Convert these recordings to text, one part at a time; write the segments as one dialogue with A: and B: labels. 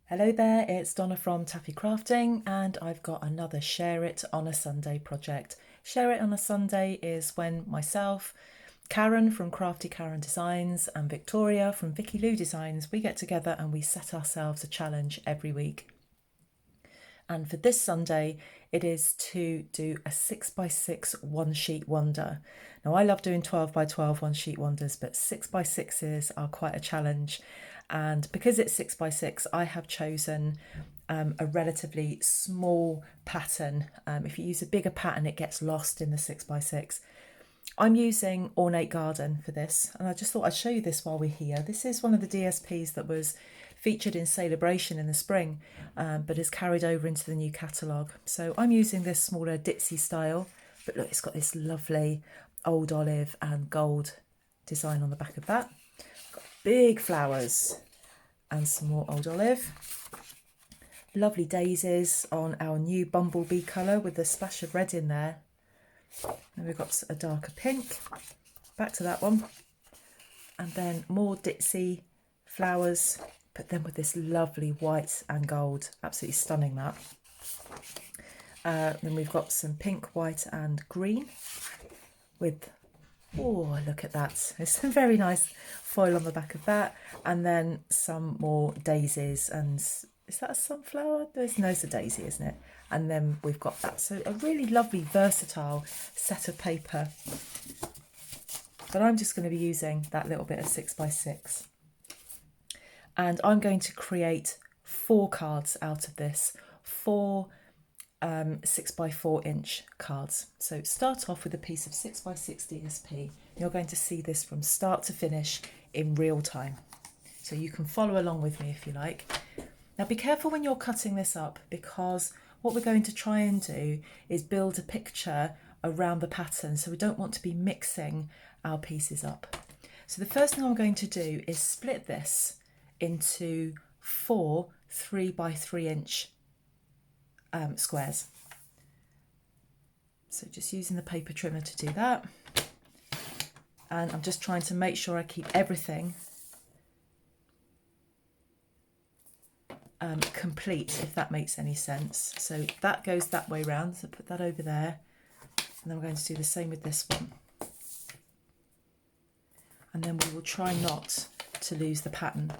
A: Hello there, it's Donna from Taffy Crafting, and I've got another Share It on a Sunday project. Share It on a Sunday is when myself, Karen from Crafty Karen Designs, and Victoria from Vicky Lou Designs, we get together and we set ourselves a challenge every week. And for this Sunday, it is to do a 6x6 one sheet wonder. Now, I love doing 12x12 one sheet wonders, but 6x6s are quite a challenge. And because it's 6x6, I have chosen a relatively small pattern. If you use a bigger pattern, it gets lost in the 6x6. I'm using Ornate Garden for this, and I just thought I'd show you this while we're here. This is one of the DSPs that was featured in Celebration in the spring, but is carried over into the new catalogue. So I'm using this smaller ditzy style, but look, it's got this lovely old olive and gold design on the back of that. Got big flowers and some more old olive. Lovely daisies on our new bumblebee colour with a splash of red in there. And we've got a darker pink, back to that one, and then more ditzy flowers, but then with this lovely white and gold, absolutely stunning that. Then we've got some pink, white and green with, oh, look at that, there's some very nice foil on the back of that, and then some more daisies. And is that a sunflower? No, it's a daisy, isn't it? And then we've got that. So a really lovely, versatile set of paper. But I'm just going to be using that little bit of 6x6. And I'm going to create 4 cards out of this, 4 6x4 inch cards. So start off with a piece of 6x6 DSP. You're going to see this from start to finish in real time. So you can follow along with me if you like. Now be careful when you're cutting this up, because what we're going to try and do is build a picture around the pattern, so we don't want to be mixing our pieces up. So the first thing I'm going to do is split this into 4 3x3 inch squares. So just using the paper trimmer to do that. And I'm just trying to make sure I keep everything complete, if that makes any sense. So that goes that way round, so put that over there, and then we're going to do the same with this one, and then we will try not to lose the pattern.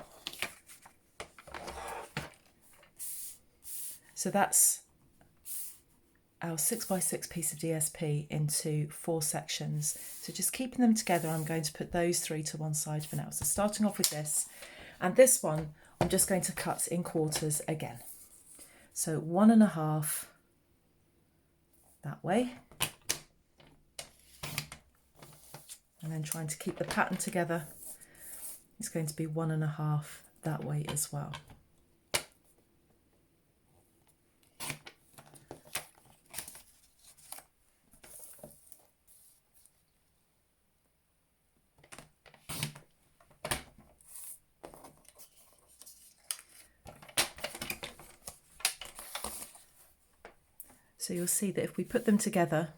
A: So that's our 6x6 piece of DSP into 4 sections. So just keeping them together, I'm going to put those 3 to one side for now. So starting off with this, and this one I'm just going to cut in quarters again. So 1.5 that way, and then trying to keep the pattern together, it's going to be 1.5 that way as well. So you'll see that if we put them together,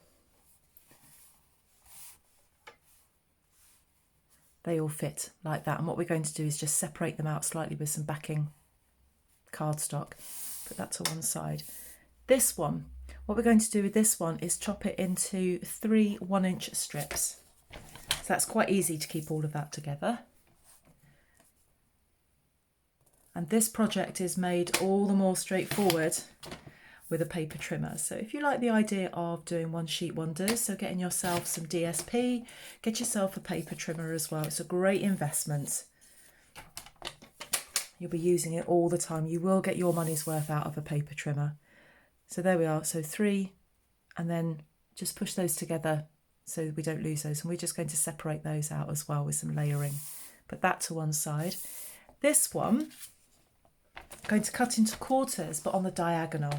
A: they all fit like that. And what we're going to do is just separate them out slightly with some backing cardstock. Put that to one side. This one, what we're going to do with this one is chop it into 3 1-inch strips. So that's quite easy to keep all of that together. And this project is made all the more straightforward with a paper trimmer. So if you like the idea of doing one sheet wonders, so getting yourself some DSP, get yourself a paper trimmer as well. It's a great investment. You'll be using it all the time. You will get your money's worth out of a paper trimmer. So there we are. So 3, and then just push those together so we don't lose those. And we're just going to separate those out as well with some layering. Put that to one side. This one, I'm going to cut into quarters, but on the diagonal.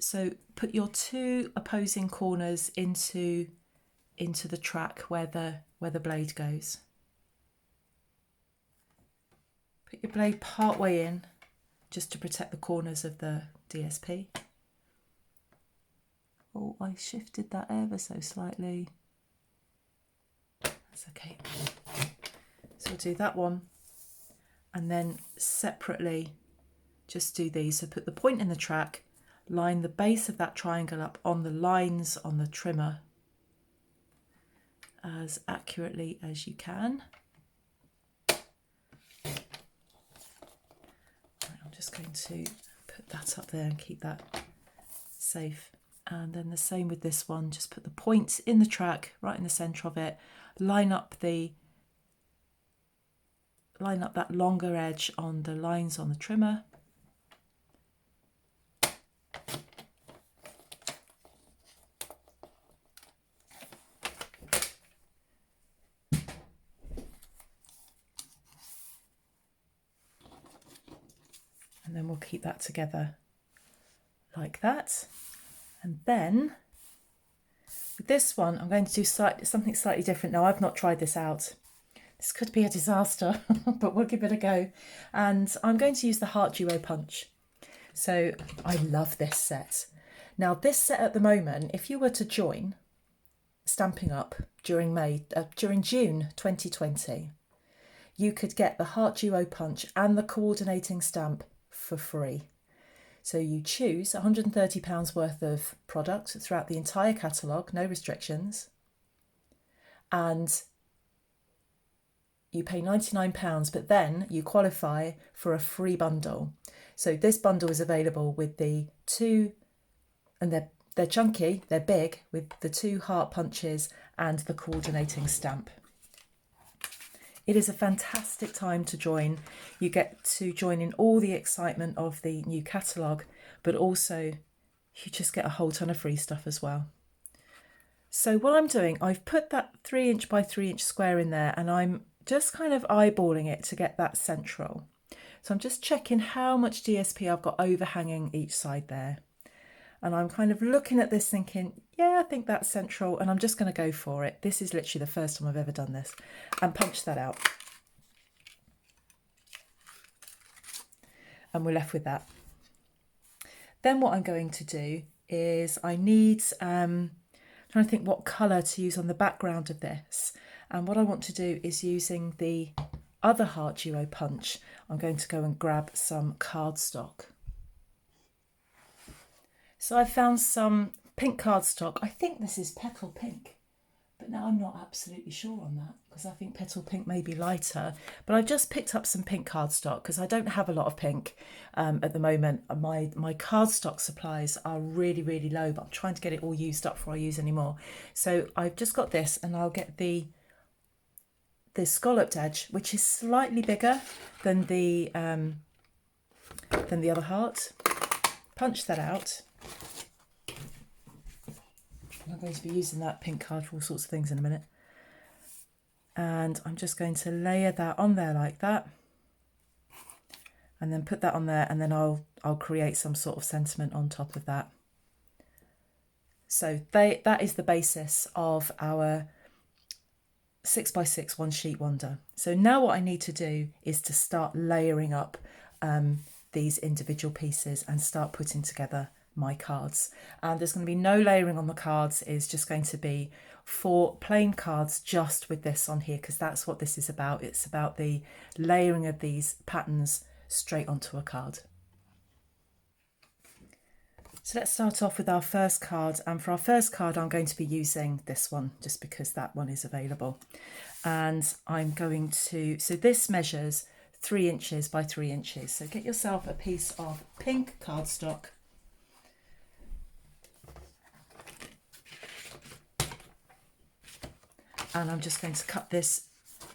A: So put your 2 opposing corners into the track where the blade goes. Put your blade part way in, just to protect the corners of the DSP. Oh, I shifted that ever so slightly. That's okay. So we'll do that one and then separately just do these. So put the point in the track, line the base of that triangle up on the lines on the trimmer as accurately as you can. I'm just going to put that up there and keep that safe. And then the same with this one, just put the point in the track, right in the centre of it, line up that longer edge on the lines on the trimmer. And then we'll keep that together like that. And then with this one, I'm going to do something slightly different. Now, I've not tried this out. This could be a disaster, but we'll give it a go. And I'm going to use the Heart Duo Punch. So I love this set. Now, this set at the moment, if you were to join Stampin' Up during June 2020, you could get the Heart Duo Punch and the coordinating stamp for free. So you choose £130 worth of product throughout the entire catalogue, no restrictions, and you pay £99, but then you qualify for a free bundle. So this bundle is available with the two, and they're chunky, they're big, with the 2 heart punches and the coordinating stamp. It is a fantastic time to join. You get to join in all the excitement of the new catalogue, but also you just get a whole ton of free stuff as well. So what I'm doing, I've put that 3" by 3" square in there, and I'm just kind of eyeballing it to get that central. So I'm just checking how much DSP I've got overhanging each side there. And I'm kind of looking at this thinking, yeah, I think that's central, and I'm just going to go for it. This is literally the first time I've ever done this. And punch that out. And we're left with that. Then what I'm going to do is I need, trying to think what colour to use on the background of this. And what I want to do is, using the other Heart Duo Punch, I'm going to go and grab some cardstock. So I found some pink cardstock. I think this is Petal Pink, but now I'm not absolutely sure on that, because I think Petal Pink may be lighter. But I've just picked up some pink cardstock because I don't have a lot of pink at the moment. My cardstock supplies are really, really low, but I'm trying to get it all used up before I use any more. So I've just got this, and I'll get the scalloped edge, which is slightly bigger than the other heart. Punch that out. I'm going to be using that pink card for all sorts of things in a minute. And I'm just going to layer that on there like that. And then put that on there, and then I'll create some sort of sentiment on top of that. So that is the basis of our 6x6 one sheet wonder. So now what I need to do is to start layering up these individual pieces and start putting together my cards. And there's going to be no layering on the cards. It's just going to be 4 plain cards just with this on here, because that's what this is about. It's about the layering of these patterns straight onto a card. So let's start off with our first card, and for our first card I'm going to be using this one just because that one is available. And I'm going to, so this measures 3" by 3". So get yourself a piece of pink cardstock. And I'm just going to cut this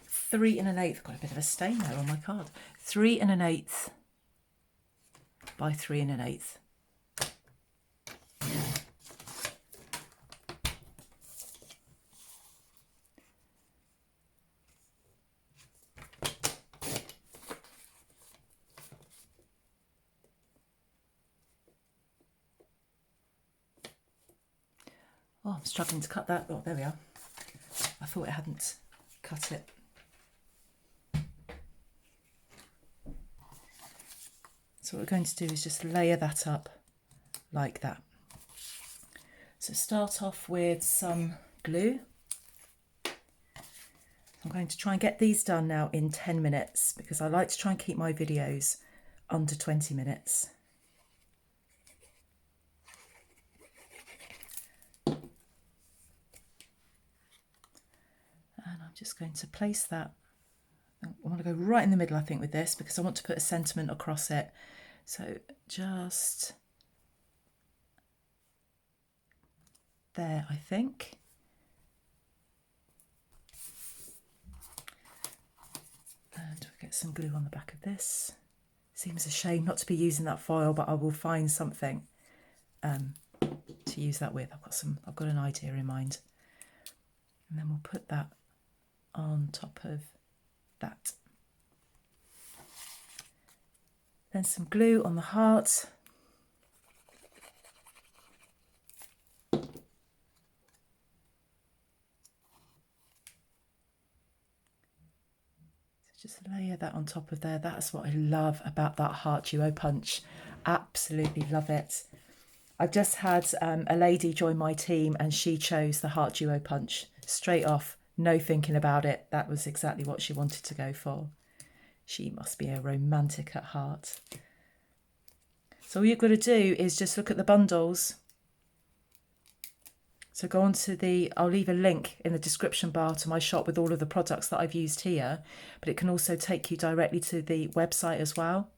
A: 3 1/8. Got a bit of a stain there on my card. 3 1/8 by 3 1/8. Oh, I'm struggling to cut that. Oh, there we are. I thought it hadn't cut it. So what we're going to do is just layer that up like that. So start off with some glue. I'm going to try and get these done now in 10 minutes because I like to try and keep my videos under 20 minutes. And I'm just going to place that. I want to go right in the middle, I think, with this because I want to put a sentiment across it. So just there, I think. And we'll get some glue on the back of this. Seems a shame not to be using that foil, but I will find something to use that with. I've got an idea in mind. And then we'll put that on top of that. Then some glue on the heart. So just layer that on top of there. That's what I love about that heart duo punch. Absolutely love it. I've just had a lady join my team and she chose the heart duo punch straight off. No thinking about it. That was exactly what she wanted to go for. She must be a romantic at heart. So all you've got to do is just look at the bundles. So go on to I'll leave a link in the description bar to my shop with all of the products that I've used here, but it can also take you directly to the website as well.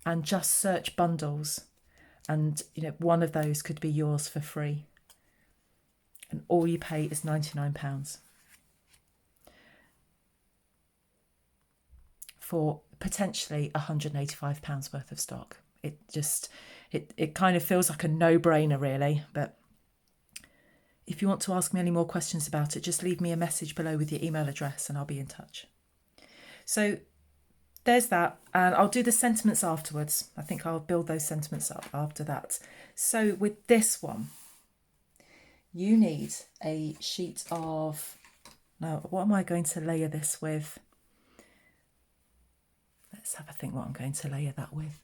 A: And just search bundles. And one of those could be yours for free. And all you pay is £99. For potentially £185 worth of stock. It kind of feels like a no-brainer really, but if you want to ask me any more questions about it, just leave me a message below with your email address and I'll be in touch. So there's that, and I'll do the sentiments afterwards. I think I'll build those sentiments up after that. So with this one, you need a sheet of, now what am I going to layer this with? Let's have a think what I'm going to layer that with.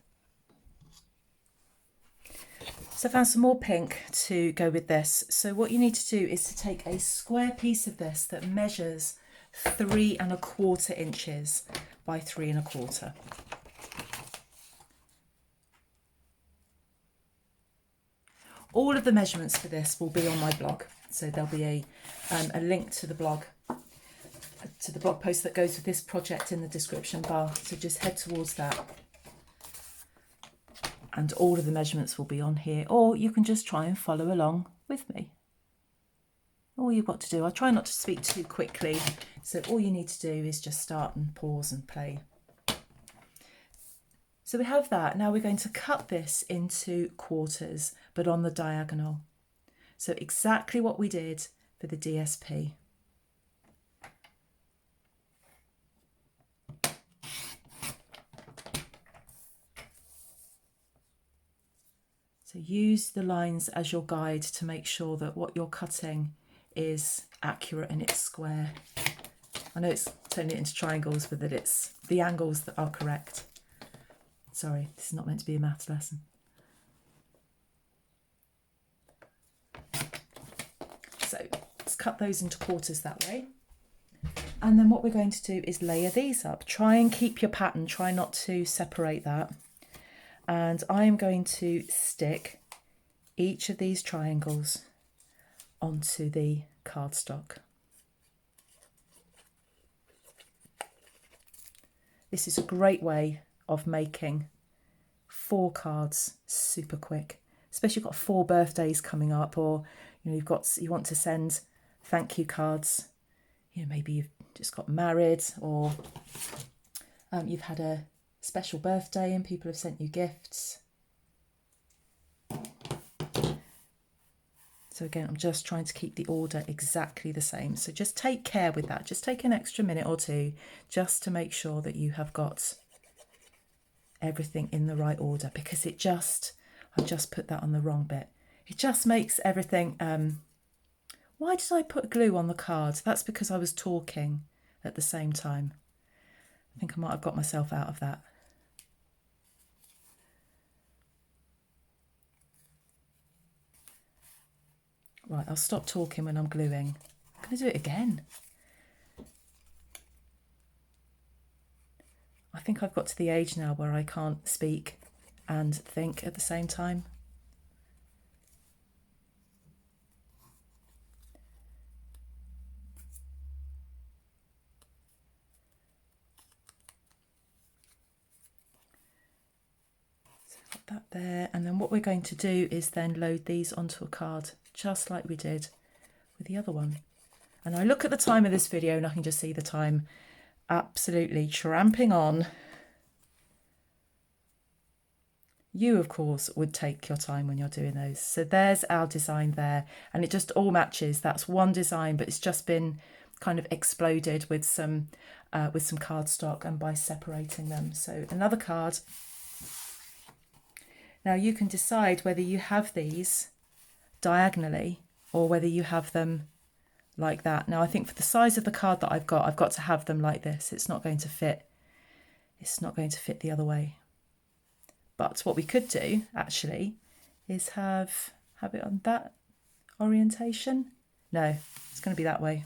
A: So I found some more pink to go with this. So what you need to do is to take a square piece of this that measures 3¼ inches by 3¼ . All of the measurements for this will be on my blog. So there'll be a link to the blog post that goes with this project in the description bar. So just head towards that. And all of the measurements will be on here, or you can just try and follow along with me. All you've got to do, I try not to speak too quickly, so all you need to do is just start and pause and play. So we have that. Now we're going to cut this into quarters, but on the diagonal. So exactly what we did for the DSP. So use the lines as your guide to make sure that what you're cutting is accurate and it's square. I know it's turning it into triangles, but that it's the angles that are correct. Sorry, this is not meant to be a maths lesson. So let's cut those into quarters that way. And then what we're going to do is layer these up. Try and keep your pattern, try not to separate that. And I am going to stick each of these triangles onto the cardstock. This is a great way of making 4 cards super quick, especially if you've got 4 birthdays coming up, or you want to send thank you cards. Maybe you've just got married, or you've had a special birthday and people have sent you gifts. So again, I'm just trying to keep the order exactly the same. So just take care with that. Just take an extra minute or two just to make sure that you have got everything in the right order, because I just put that on the wrong bit. It just makes everything... Why did I put glue on the card? That's because I was talking at the same time. I think I might have got myself out of that. Right, I'll stop talking when I'm gluing. I'm going to do it again. I think I've got to the age now where I can't speak and think at the same time. So I've got that there, and then what we're going to do is then load these onto a card, just like we did with the other one. And I look at the time of this video and I can just see the time absolutely tramping on. You, of course, would take your time when you're doing those. So there's our design there, and it just all matches. That's one design, but it's just been kind of exploded with some cardstock and by separating them. So another card. Now you can decide whether you have these diagonally or whether you have them like that. Now I think for the size of the card that I've got to have them like this. It's not going to fit. It's not going to fit the other way. But what we could do actually is have it on that orientation. No, it's going to be that way.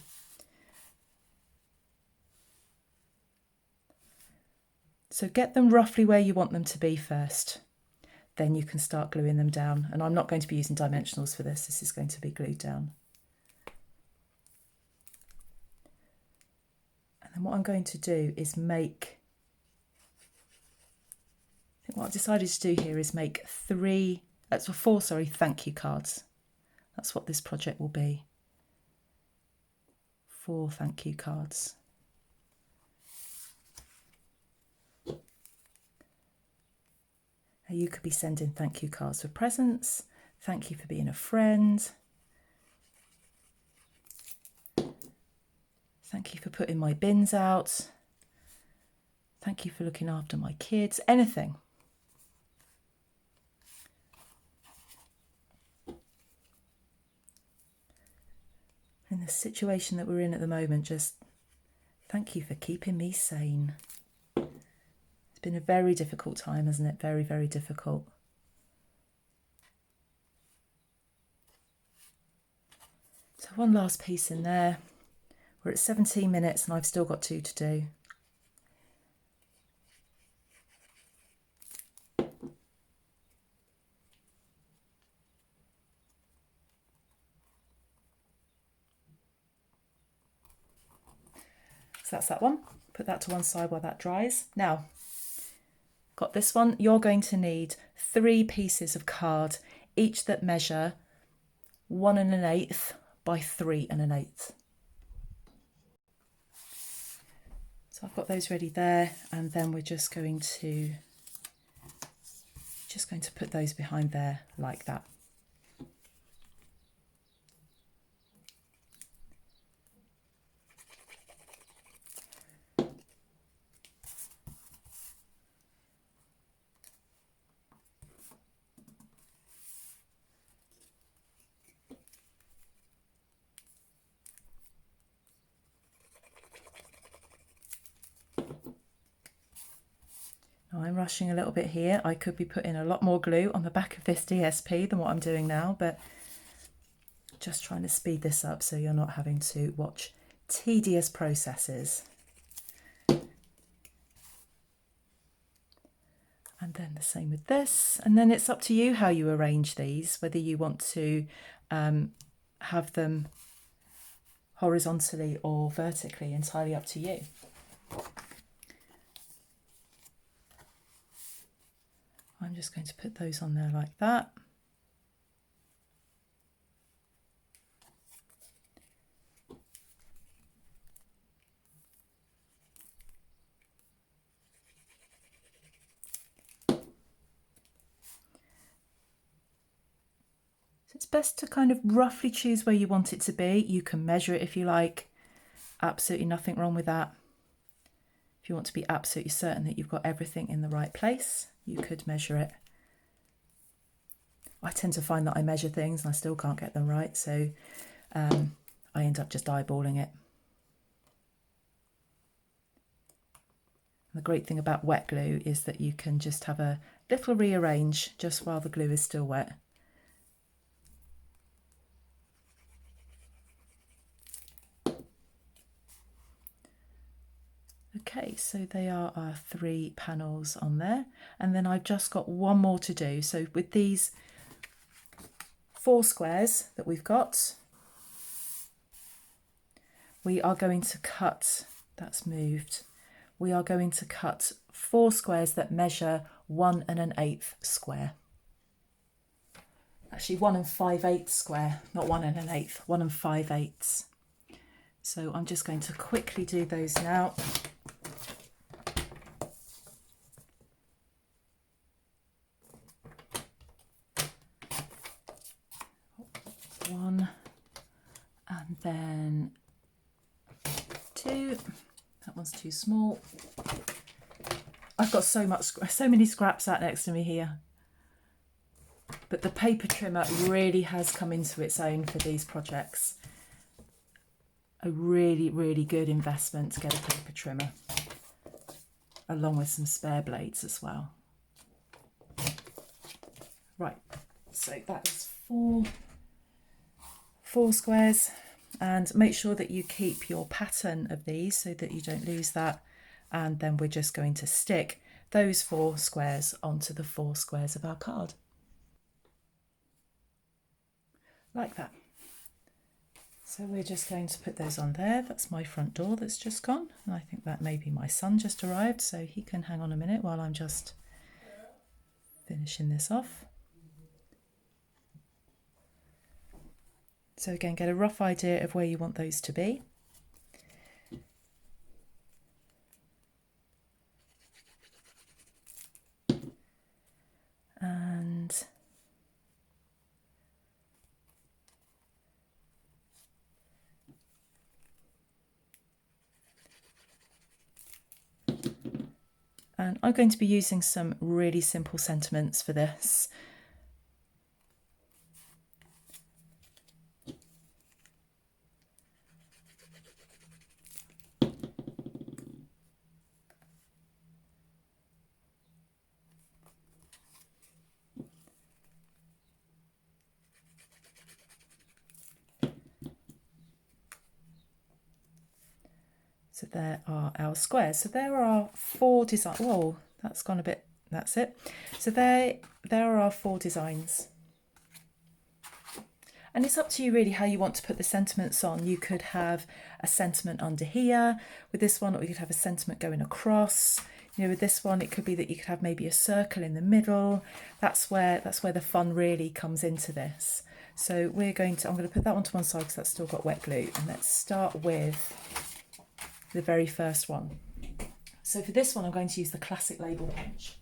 A: So get them roughly where you want them to be first. Then you can start gluing them down. And I'm not going to be using dimensionals for this. This is going to be glued down. And then what I'm going to do is make, I think what I've decided to do here is make four thank you cards. That's what this project will be. 4 thank you cards. Now you could be sending thank you cards for presents. Thank you for being a friend. Thank you for putting my bins out. Thank you for looking after my kids. Anything. In the situation that we're in at the moment, just thank you for keeping me sane. It's been a very difficult time, hasn't it? Very, very difficult. So one last piece in there. We're at 17 minutes and I've still got 2 to do. So that's that one. Put that to one side while that dries. Now, got this one. You're going to need 3 pieces of card, each that measure 1 1/8 by 3 1/8. So I've got those ready there, and then we're just going to put those behind there like that. Now I'm rushing a little bit here. I could be putting a lot more glue on the back of this DSP than what I'm doing now, but just trying to speed this up so you're not having to watch tedious processes. And then the same with this. And then it's up to you how you arrange these, whether you want to have them horizontally or vertically, entirely up to you. I'm just going to put those on there like that. So it's best to kind of roughly choose where you want it to be. You can measure it if you like. Absolutely nothing wrong with that. If you want to be absolutely certain that you've got everything in the right place, you could measure it. I tend to find that I measure things and I still can't get them right, so I end up just eyeballing it. The great thing about wet glue is that you can just have a little rearrange just while the glue is still wet. Okay, so they are our 3 panels on there, and then I've just got one more to do. So with these 4 squares that we've got, we are going to cut, that's moved, we are going to cut 4 squares that measure 1 1/8 square. Actually 1 5/8 square, not 1 1/8, 1 5/8. So I'm just going to quickly do those now. One, and then 2. That one's too small. I've got so many scraps out next to me here. But the paper trimmer really has come into its own for these projects. A really, really good investment to get a paper trimmer, along with some spare blades as well. Right, so that is 4 squares, and make sure that you keep your pattern of these so that you don't lose that. And then we're just going to stick those 4 squares onto the 4 squares of our card. Like that. So we're just going to put those on there. That's my front door that's just gone. And I think that maybe my son just arrived, so he can hang on a minute while I'm just finishing this off. So again, get a rough idea of where you want those to be. And I'm going to be using some really simple sentiments for this. So there are our squares. So there are 4 designs. Whoa, that's gone a bit, that's it. So there are our 4 designs. And it's up to you really how you want to put the sentiments on. You could have a sentiment under here with this one, or you could have a sentiment going across. You know, with this one, it could be that you could have maybe a circle in the middle. That's where the fun really comes into this. So I'm going to put that one to one side because that's still got wet glue. And let's start with the very first one. So for this one, I'm going to use the classic label punch.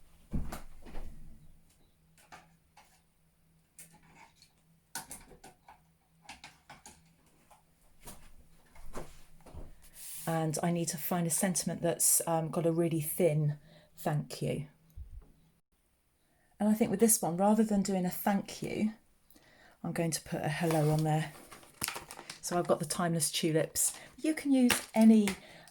A: And I need to find a sentiment that's got a really thin thank you. And I think with this one, rather than doing a thank you, I'm going to put a hello on there. So I've got the timeless tulips. You can use any,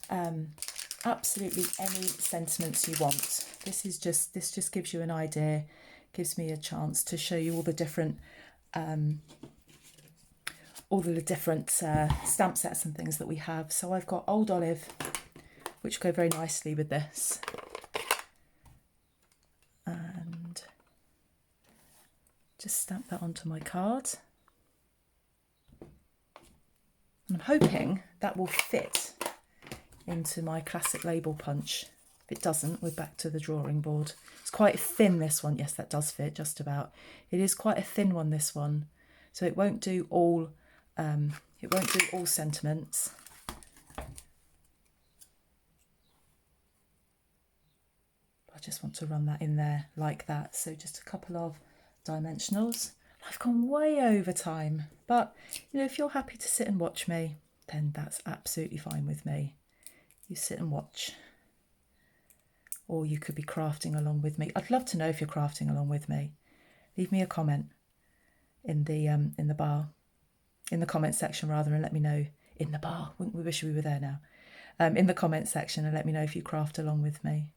A: absolutely any sentiments you want. This just gives you an idea, gives me a chance to show you all the different stamp sets and things that we have. So I've got Old Olive, which go very nicely with this. And just stamp that onto my card. And I'm hoping that will fit into my classic label punch. If it doesn't, we're back to the drawing board. It's quite thin, this one. Yes, that does fit just about. It is quite a thin one, this one. So it won't do all sentiments. I just want to run that in there like that. So just a couple of dimensionals. I've gone way over time, but you know, if you're happy to sit and watch me, then that's absolutely fine with me. You sit and watch, or you could be crafting along with me. I'd love to know if you're crafting along with me. Leave me a comment in the bar, in the comment section rather, and let me know. In the bar, wouldn't we wish we were there now? In the comment section, and let me know if you craft along with me.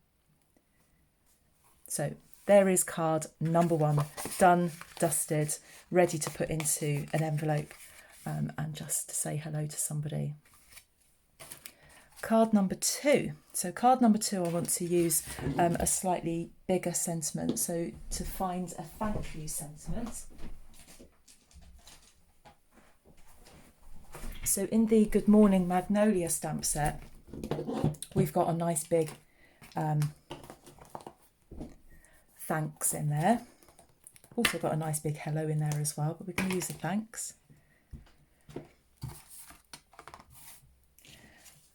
A: So there is card number 1, done, dusted, ready to put into an envelope and just to say hello to somebody. card number 2. So card number 2, I want to use a slightly bigger sentiment. So to find a thank you sentiment. So in the Good Morning Magnolia stamp set, we've got a nice big thanks in there. Also got a nice big hello in there as well, but we're going to use the thanks.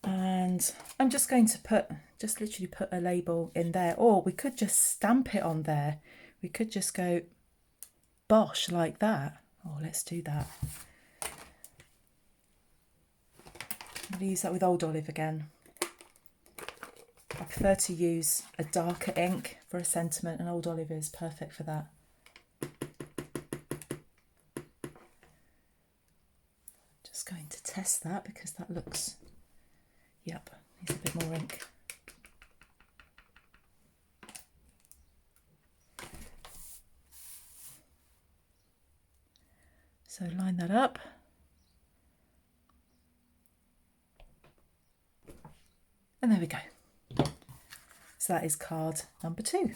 A: And I'm just going to literally put a label in there, or we could just stamp it on there. We could just go bosh like that. Oh, let's do that. I'm going to use that with Old Olive again. I prefer to use a darker ink for a sentiment, and Old Olive is perfect for that. Just going to test that because that looks, yep, needs a bit more ink. So line that up. And there we go. So that is card number 2.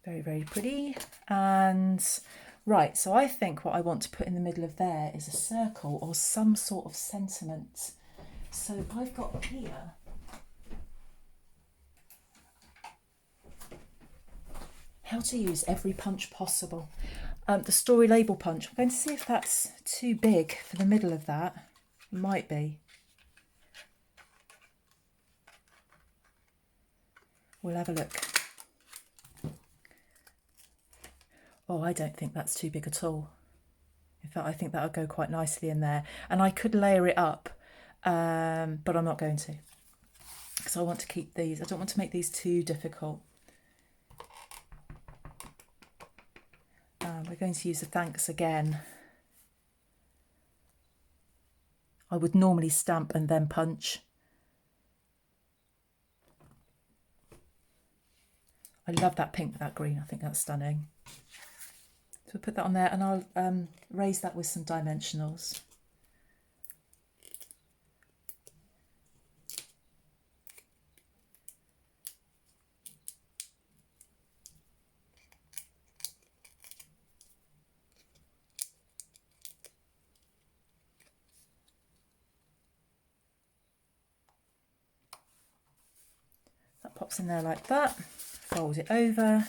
A: Very, very pretty. And right, so I think what I want to put in the middle of there is a circle or some sort of sentiment. So I've got here how to use every punch possible. The story label punch. I'm going to see if that's too big for the middle of that. It might be. We'll have a look. Oh, I don't think that's too big at all. In fact, I think that'll go quite nicely in there. And I could layer it up, but I'm not going to. Because I want to keep these. I don't want to make these too difficult. We're going to use the thanks again. I would normally stamp and then punch. I love that pink with that green. I think that's stunning. So we'll put that on there, and I'll raise that with some dimensionals. That pops in there like that. Fold it over.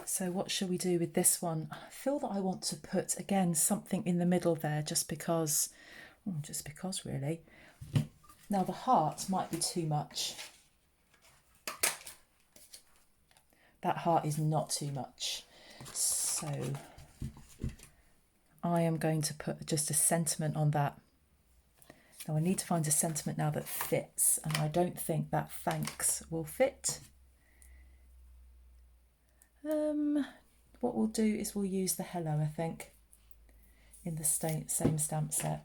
A: So what shall we do with this one? I feel that I want to put, again, something in the middle there just because really. Now the heart might be too much. That heart is not too much. So I am going to put just a sentiment on that. Now I need to find a sentiment now that fits, and I don't think that thanks will fit. What we'll do is we'll use the hello, I think, in the same stamp set.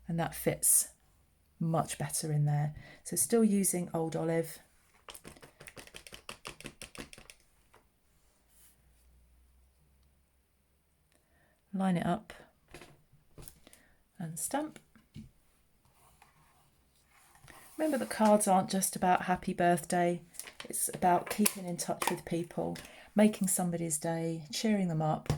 A: And that fits much better in there. So still using Old Olive. Line it up and stamp. Remember that cards aren't just about happy birthday. It's about keeping in touch with people, making somebody's day, cheering them up.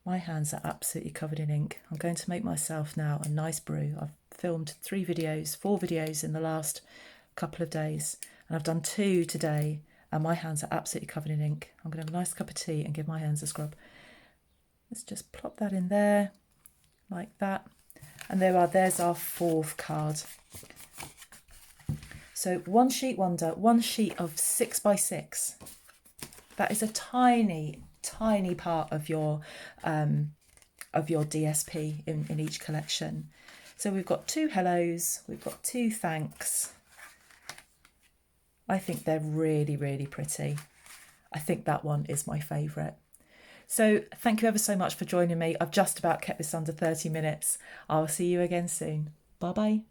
A: My hands are absolutely covered in ink. I'm going to make myself now a nice brew. I've filmed 4 videos in the last couple of days, and I've done 2 today, and my hands are absolutely covered in ink. I'm going to have a nice cup of tea and give my hands a scrub. Let's just plop that in there like that, and there's our 4th card. So one sheet wonder, one sheet of 6 by 6. That is a tiny part of your DSP in each collection. So we've got 2 hellos, we've got 2 thanks. I think they're really, really pretty. I think that one is my favourite. So thank you ever so much for joining me. I've just about kept this under 30 minutes. I'll see you again soon. Bye bye.